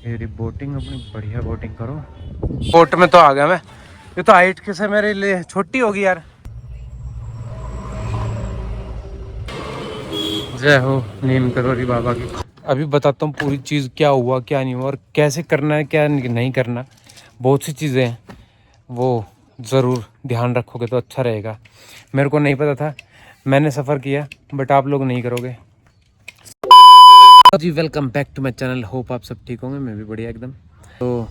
मेरी बोटिंग अपनी बढ़िया बोटिंग करो। बोट में तो आ गया मैं। ये तो हाइट किसे मेरे लिए छोटी होगी यार। जय हो नीम करोरी बाबा की। अभी बताता हूँ पूरी चीज़ क्या हुआ क्या नहीं हुआ और कैसे करना है क्या नहीं करना। बहुत सी चीज़ें हैं वो ज़रूर ध्यान रखोगे तो अच्छा रहेगा। मेरे को नहीं पता था, मैंने सफ़र किया बट आप लोग नहीं करोगे। जी welcome back to my channel. Hope आप सब ठीक होंगे, मैं भी बढ़िया एकदम। तो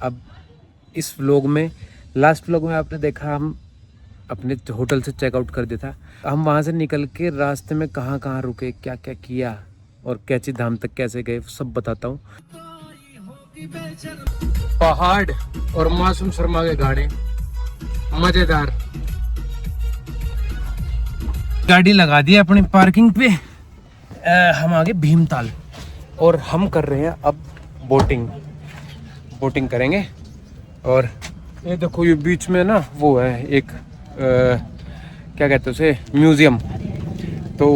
अब इस व्लॉग में, लास्ट व्लॉग में आपने देखा हम अपने होटल से चेकआउट कर दिया था। हम वहाँ से निकल के रास्ते में कहाँ कहाँ रुके, क्या क्या किया और कैची धाम तक कैसे गए सब बताता हूँ। पहाड़ और मासूम शर्मा के गाड़े मजेदार। गाड़ी लगा दी अपनी पार्किंग पे। हम आगे भीमताल और हम कर रहे हैं अब बोटिंग करेंगे। और ये देखो ये बीच में ना वो है एक क्या कहते हैं उसे, म्यूज़ियम। तो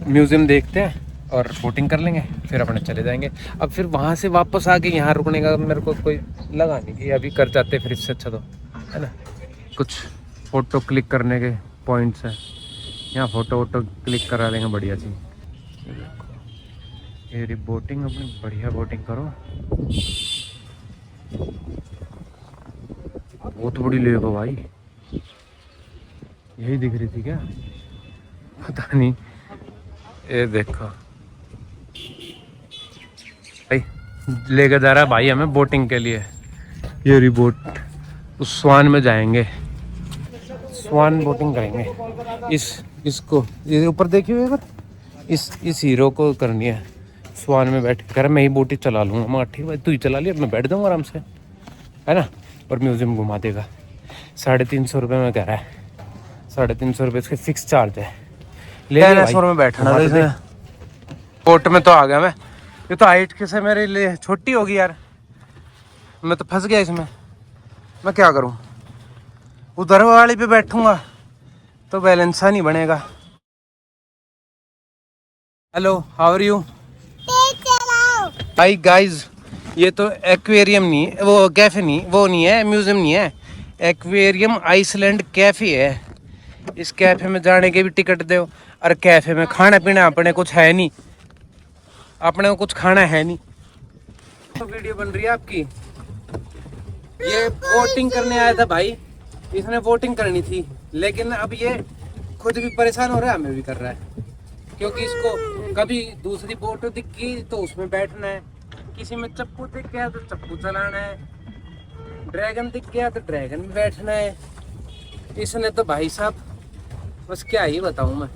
म्यूज़ियम देखते हैं और बोटिंग कर लेंगे, फिर अपने चले जाएंगे। अब फिर वहाँ से वापस आके यहाँ रुकने का मेरे को कोई लगा नहीं कि अभी कर जाते फिर इससे अच्छा तो है ना। कुछ फ़ोटो क्लिक करने के पॉइंट्स हैं यहाँ, फ़ोटो क्लिक करा लेंगे बढ़िया सी। ये बोटिंग अपनी बढ़िया बोटिंग करो। बहुत बड़ी लेक है भाई, यही दिख रही थी क्या पता नहीं। ये देखो भाई लेकर जा रहा है भाई हमें बोटिंग के लिए। ये रिबोट उस स्वान में जाएंगे, स्वान बोटिंग करेंगे। इसको ये ऊपर देखिए एक बार, इस हीरो को करनी है स्वान में बैठ कर। मैं ही बोटी चला लूँगा। मैं ठीक भाई तू ही चला लिया, मैं बैठ जाऊँगा आराम से है ना। और म्यूज़ियम घुमा देगा। 350 रुपये में कह रहा है, 350 रुपये इसके फिक्स चार्ज है। ले में बैठना बोट में तो आ गया मैं। ये तो हाइट किसे मेरे लिए छोटी होगी यार, मैं तो फंस गया इसमें। मैं क्या करूं, उधर वाली पे बैठूंगा तो बैलेंस नहीं बनेगा। Hello how are you hi guys. ये तो एक्वेरियम नहीं है, वो कैफे नहीं, वो नहीं है, म्यूजियम नहीं है, एक्वेरियम आइसलैंड कैफे है। इस कैफे में जाने के भी टिकट दो और कैफे में खाना पीना अपने कुछ है नहीं, अपने को कुछ खाना है नहीं। तो वीडियो बन रही है आपकी। ये वोटिंग करने आया था भाई, इसने वोटिंग करनी थी लेकिन अब ये खुद भी परेशान हो रहा है, हमें भी कर रहा है। क्योंकि इसको कभी दूसरी बोट दिख गई तो उसमें बैठना है, किसी में चप्पू दिख गया तो चप्पू चलाना है, ड्रैगन दिख गया तो ड्रैगन में बैठना है। इसने तो भाई साहब बस क्या ही बताऊं मैं।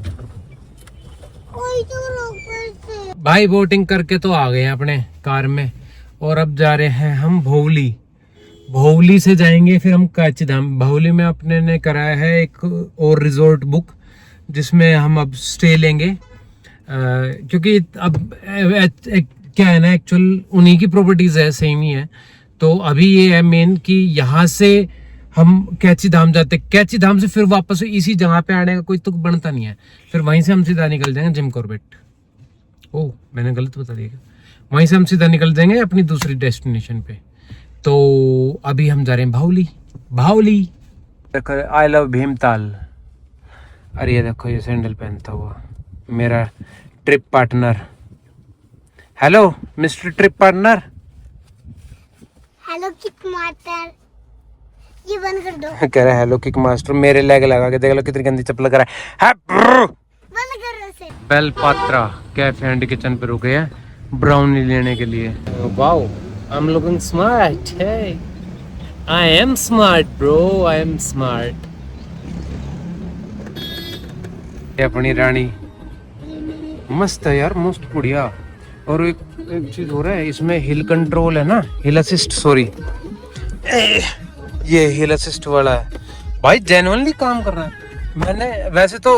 भाई बोटिंग करके तो आ गए अपने कार में और अब जा रहे हैं हम भोवली से जाएंगे फिर हम कैची धाम। भोवली में अपने ने कराया है एक और रिजॉर्ट बुक जिसमें हम अब स्टे लेंगे। क्योंकि अब क्या है ना, एक्चुअल उन्हीं की प्रॉपर्टीज है, सेम ही है। तो अभी ये है मेन कि यहाँ से हम कैची धाम जाते, कैची धाम से फिर वापस इसी जगह पे आने का कोई तुक बनता नहीं है। फिर वहीं से हम सीधा निकल जाएंगे जिम कॉर्बेट। ओह मैंने गलत बता दिया, वहीं से हम सीधा निकल जाएंगे अपनी दूसरी डेस्टिनेशन पे। तो अभी हम जा रहे हैं भावली। I love Bhimtal. अरे ये देखो ये सैंडल पहनता हुआ मेरा trip partner. Hello mister trip partner. Hello kick master, ये बंद कर दो। कह रहा है हेलो किक मास्टर, मेरे लेग लगा के देख लो कितनी गंदी चप्पल लगा रहा है। बंद कर दो से। बेलपात्रा कैफे एंड किचन पे रुके हैं ब्राउनी लेने के लिए। Wow I am looking smart. Hey I am smart bro, I am smart. ये अपनी रानी मस्त है यार, मस्त बढ़िया। और एक चीज हो रहा है इसमें, हिल कंट्रोल है ना, हिल असिस्ट, सॉरी ये हिल असिस्ट वाला है भाई, जेन्युइनली काम कर रहा है। मैंने वैसे तो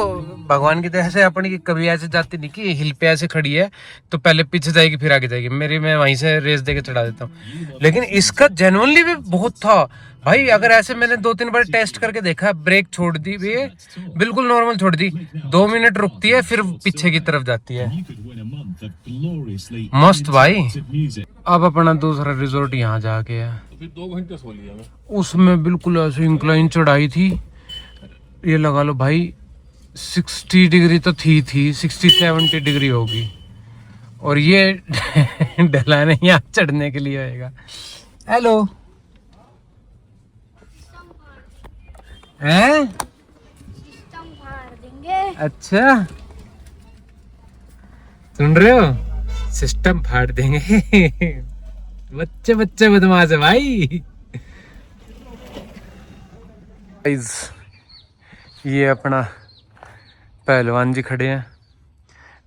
भगवान की दया से अपनी कभी ऐसे जाती नहीं कि हिल पे ऐसे खड़ी है तो पहले पीछे जाएगी फिर आगे जाएगी, मेरी मैं वहीं से रेस देके चढ़ा देता हूँ। लेकिन इसका जेन्युइनली भी बहुत था भाई। अगर ऐसे मैंने 2-3 बार टेस्ट करके देखा, ब्रेक छोड़ दी भी बिल्कुल नॉर्मल छोड़ दी, 2 मिनट रुकती है फिर पीछे की तरफ जाती है। मस्त भाई। अब अपना दूसरा रिजॉर्ट यहाँ जाके है, फिर 2 घंटे सो लिया मैं। उसमें बिल्कुल ऐसे इंक्लाइन चढ़ाई थी, ये लगा लो भाई 60 डिग्री तो थी 60-70 डिग्री होगी, और ये ढलाने यहाँ चढ़ने के लिए आएगा। हेलो हैं? अच्छा सुन रहे हो, सिस्टम फाड़ देंगे। बच्चे बच्चे बदमाश है भाई। गाइस ये अपना पहलवान जी खड़े हैं,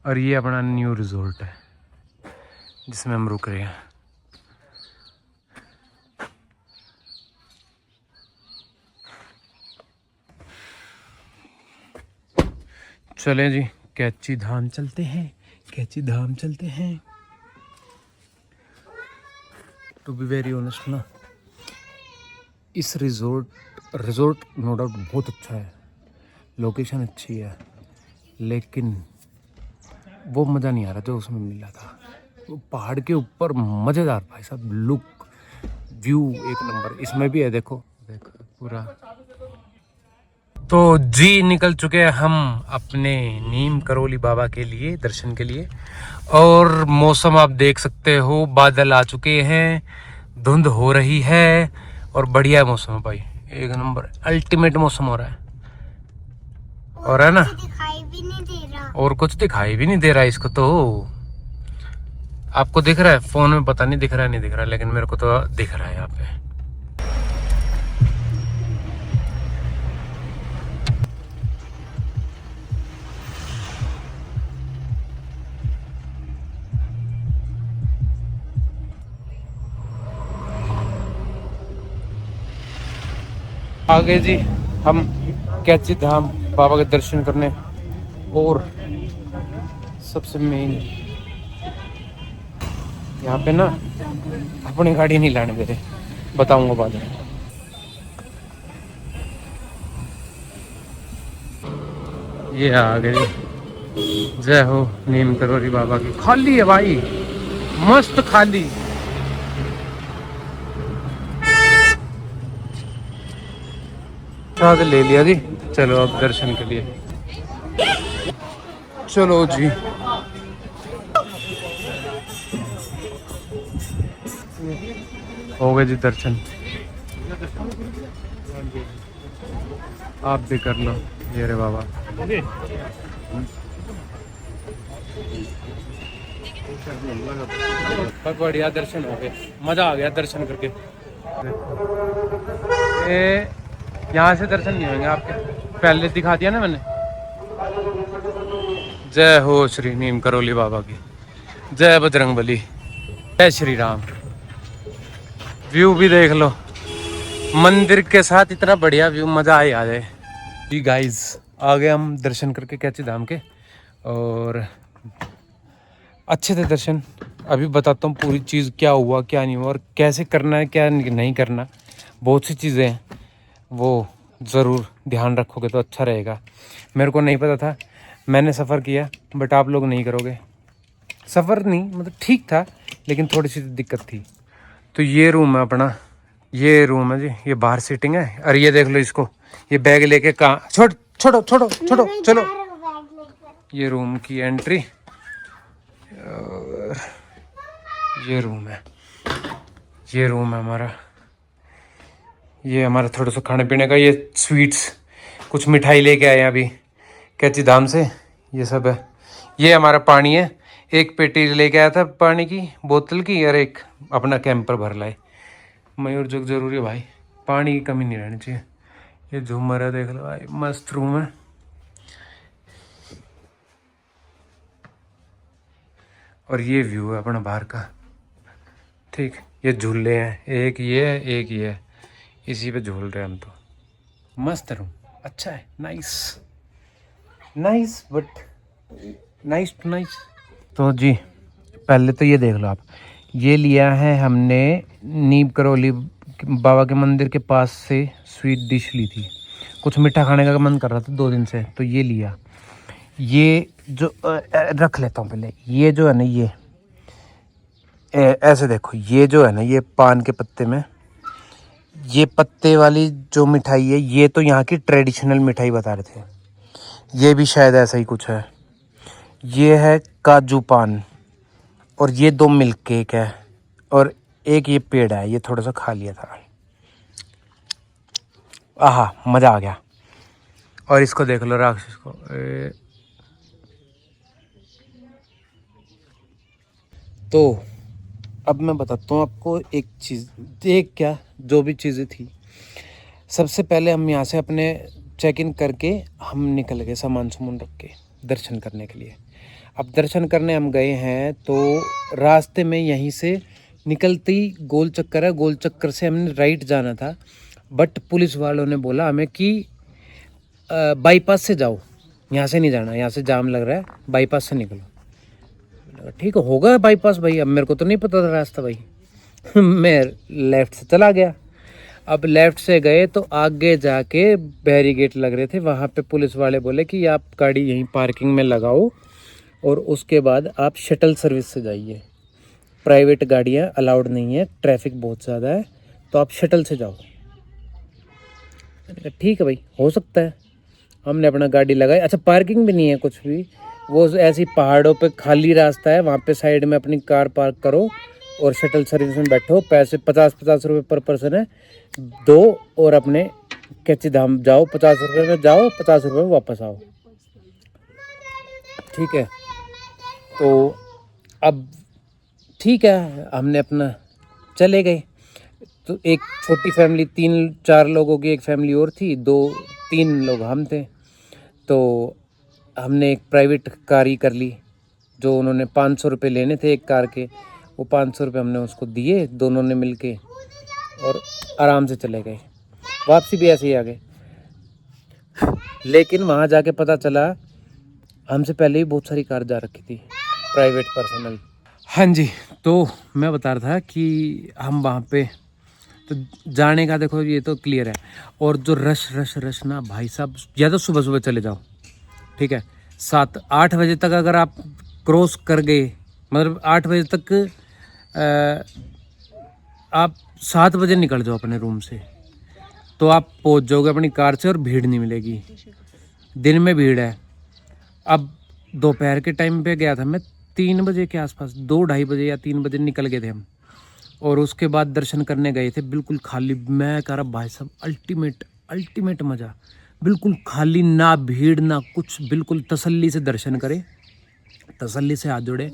और ये अपना न्यू रिजॉर्ट है जिसमें हम रुक रहे हैं। चलें जी, कैची धाम चलते हैं, कैची धाम चलते हैं। टू बी वेरी ऑनेस्ट ना, इस रिजॉर्ट नो डाउट बहुत अच्छा है, लोकेशन अच्छी है, लेकिन वो मज़ा नहीं आ रहा जो उसमें मिला था। वो पहाड़ के ऊपर मज़ेदार भाई साहब, लुक व्यू एक नंबर इसमें भी है। देखो देखो पूरा। तो जी निकल चुके हैं हम अपने नीम करोली बाबा के लिए, दर्शन के लिए, और मौसम आप देख सकते हो, बादल आ चुके हैं, धुंध हो रही है, और बढ़िया मौसम है भाई, एक नंबर अल्टीमेट मौसम हो रहा है। और है ना, दिखाई भी नहीं दे रहा। और कुछ दिखाई भी नहीं दे रहा है इसको। तो आपको दिख रहा है फोन में, पता नहीं दिख रहा है नहीं दिख रहा है, लेकिन मेरे को तो दिख रहा है यहाँ पे। आगे जी हम कैची धाम बाबा के दर्शन करने, और सबसे मेन यहाँ पे ना अपनी गाड़ी नहीं लाने दे रहे, बताऊंगा बाद में। ये आ गए, जय हो नीम करोली बाबा की। खाली है भाई, मस्त खाली। प्रसाद ले लिया जी, चलो अब दर्शन के लिए। चलो जी, हो गए जी दर्शन, आप भी कर लो। ये रे बाबा, बहुत बढ़िया दर्शन हो गए, मजा आ गया दर्शन करके। यहाँ से दर्शन नहीं होंगे आपके, पहले दिखा दिया ना मैंने। जय हो श्री नीम करोली बाबा की, जय बजरंगबली, जय श्री राम। व्यू भी देख लो, मंदिर के साथ इतना बढ़िया व्यू, मजा आ जाए जी। गाइस आ गए हम दर्शन करके कैची धाम के, और अच्छे थे दर्शन। अभी बताता हूँ पूरी चीज़, क्या हुआ क्या नहीं हुआ, और कैसे करना है क्या नहीं करना। बहुत सी चीज़ें हैं, वो ज़रूर ध्यान रखोगे तो अच्छा रहेगा। मेरे को नहीं पता था, मैंने सफ़र किया, बट आप लोग नहीं करोगे। सफ़र नहीं मतलब ठीक था, लेकिन थोड़ी सी दिक्कत थी। तो ये रूम है अपना, ये रूम है जी, ये बाहर सीटिंग है। और ये देख लो इसको, ये बैग लेके कहाँ, छोड़ो चलो। ये रूम की एंट्री, और ये रूम है, ये रूम है हमारा। ये हमारा थोड़ा सा खाने पीने का, ये स्वीट्स कुछ मिठाई लेके आए हैं अभी कैची धाम से, ये सब है। ये हमारा पानी है, एक पेटी लेके आया था पानी की बोतल की, और एक अपना कैंपर भर लाए। मयूर जग जरूरी है भाई, पानी की कमी नहीं रहनी चाहिए। ये झूमर है, देख लो भाई, मस्त रूम है। और ये व्यू है अपना बाहर का, ठीक। ये झूले हैं, एक ये है एक ये है, इसी पे झूल रहे हैं हम। तो मस्त रूम, अच्छा है, nice but nice to nice. तो जी पहले तो ये देख लो आप, ये लिया है हमने नीम करोली बाबा के मंदिर के पास से स्वीट डिश ली थी। कुछ मीठा खाने का मन कर रहा था 2 दिन से, तो ये लिया। ये जो रख लेता हूँ पहले। ये जो है ना, ये ऐसे देखो, ये जो है ना, ये पान के पत्ते में ये पत्ते वाली जो मिठाई है, ये तो यहाँ की ट्रेडिशनल मिठाई बता रहे थे। ये भी शायद ऐसा ही कुछ है। ये है काजू पान, और ये 2 मिल्क केक है, और एक ये पेड़ है, ये थोड़ा सा खा लिया था। आहा, मज़ा आ गया। और इसको देख लो, राक्षस को। तो अब मैं बताता हूँ आपको एक चीज़। देख, क्या जो भी चीज़ें थी, सबसे पहले हम यहाँ से अपने चेक इन करके हम निकल गए सामान सुमान रख के दर्शन करने के लिए। अब दर्शन करने हम गए हैं, तो रास्ते में यहीं से निकलते ही गोल चक्कर है, गोल चक्कर से हमने राइट जाना था, बट पुलिस वालों ने बोला हमें कि बाईपास से जाओ, यहाँ से नहीं जाना, यहाँ से जाम लग रहा है, बाईपास से निकलो। ठीक होगा बाईपास भाई, अब मेरे को तो नहीं पता था रास्ता भाई। मैं लेफ़्ट से चला गया। अब लेफ़्ट से गए तो आगे जाके बैरिकेड लग रहे थे, वहाँ पे पुलिस वाले बोले कि आप गाड़ी यहीं पार्किंग में लगाओ और उसके बाद आप शटल सर्विस से जाइए, प्राइवेट गाड़ियाँ अलाउड नहीं है, ट्रैफिक बहुत ज़्यादा है, तो आप शटल से जाओ। मैंने कहा ठीक है भाई, हो सकता है। हमने अपना गाड़ी लगाई। अच्छा, पार्किंग भी नहीं है कुछ भी, वो ऐसी पहाड़ों पे खाली रास्ता है, वहाँ पे साइड में अपनी कार पार्क करो और शटल सर्विस में बैठो। पैसे 50-50 रुपये पर पर्सन है, 2, और अपने कैची धाम जाओ, 50 रुपये में जाओ, 50 रुपये में वापस आओ। ठीक है, तो अब ठीक है, हमने अपना चले गए। तो एक छोटी फैमिली, 3-4 लोगों की एक फैमिली और थी, 2-3 लोग हम थे। तो हमने एक प्राइवेट कार ही कर ली, जो उन्होंने 500 रुपये लेने थे एक कार के, वो 500 रुपये हमने उसको दिए, दोनों ने मिल के, और आराम से चले गए। वापसी भी ऐसे ही आ गए। लेकिन वहाँ जाके पता चला हमसे पहले ही बहुत सारी कार जा रखी थी, प्राइवेट पर्सनल। हाँ जी, तो मैं बता रहा था कि हम वहाँ पे तो जाने का, देखो ये तो क्लियर है। और जो रश ना भाई साहब, या तो सुबह सुबह चले जाओ, ठीक है, 7-8 बजे तक अगर आप क्रॉस कर गए, मतलब 8 बजे तक आप 7 बजे निकल जाओ अपने रूम से, तो आप पहुंच जाओगे अपनी कार से और भीड़ नहीं मिलेगी। दिन में भीड़ है। अब दोपहर के टाइम पे गया था मैं, 3 बजे के आसपास, 2-2:30 बजे या 3 बजे निकल गए थे हम, और उसके बाद दर्शन करने गए थे, बिल्कुल खाली। मैं कह रहा भाई साहब, अल्टीमेट मज़ा, बिल्कुल खाली, ना भीड़ ना कुछ, बिल्कुल तसल्ली से दर्शन करे, तसल्ली से हाथ जोड़े,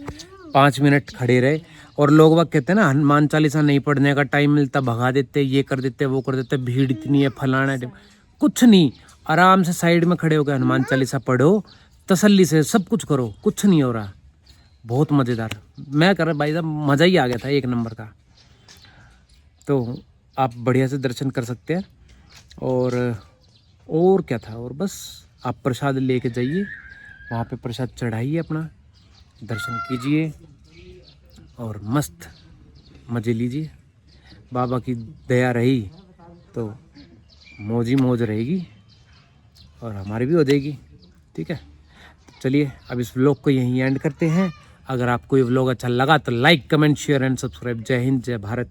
5 मिनट खड़े रहे। और लोग वक्त कहते हैं ना, हनुमान चालीसा नहीं पढ़ने का टाइम मिलता, भगा देते, ये कर देते, वो कर देते, भीड़ इतनी है, फलाना है, कुछ नहीं, आराम से साइड में खड़े होकर हनुमान चालीसा पढ़ो, तसल्ली से सब कुछ करो, कुछ नहीं हो रहा। बहुत मज़ेदार। मैं कर रहा भाई साहब, मज़ा ही आ गया था एक नंबर का। तो आप बढ़िया से दर्शन कर सकते हैं। और क्या था, और बस आप प्रसाद लेके जाइए, वहाँ पे प्रसाद चढ़ाइए, अपना दर्शन कीजिए और मस्त मज़े लीजिए। बाबा की दया रही तो मौज ही मौज रहेगी, और हमारी भी हो जाएगी। ठीक है, तो चलिए अब इस व्लॉग को यहीं एंड करते हैं। अगर आपको ये व्लॉग अच्छा लगा तो like, comment, share and subscribe. जय हिंद, जय भारत,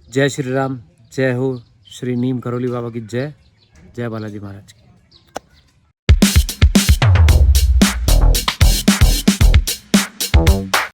जय श्री राम, जय हो श्री नीम करोली बाबा की जय, जय बालाजी महाराज की।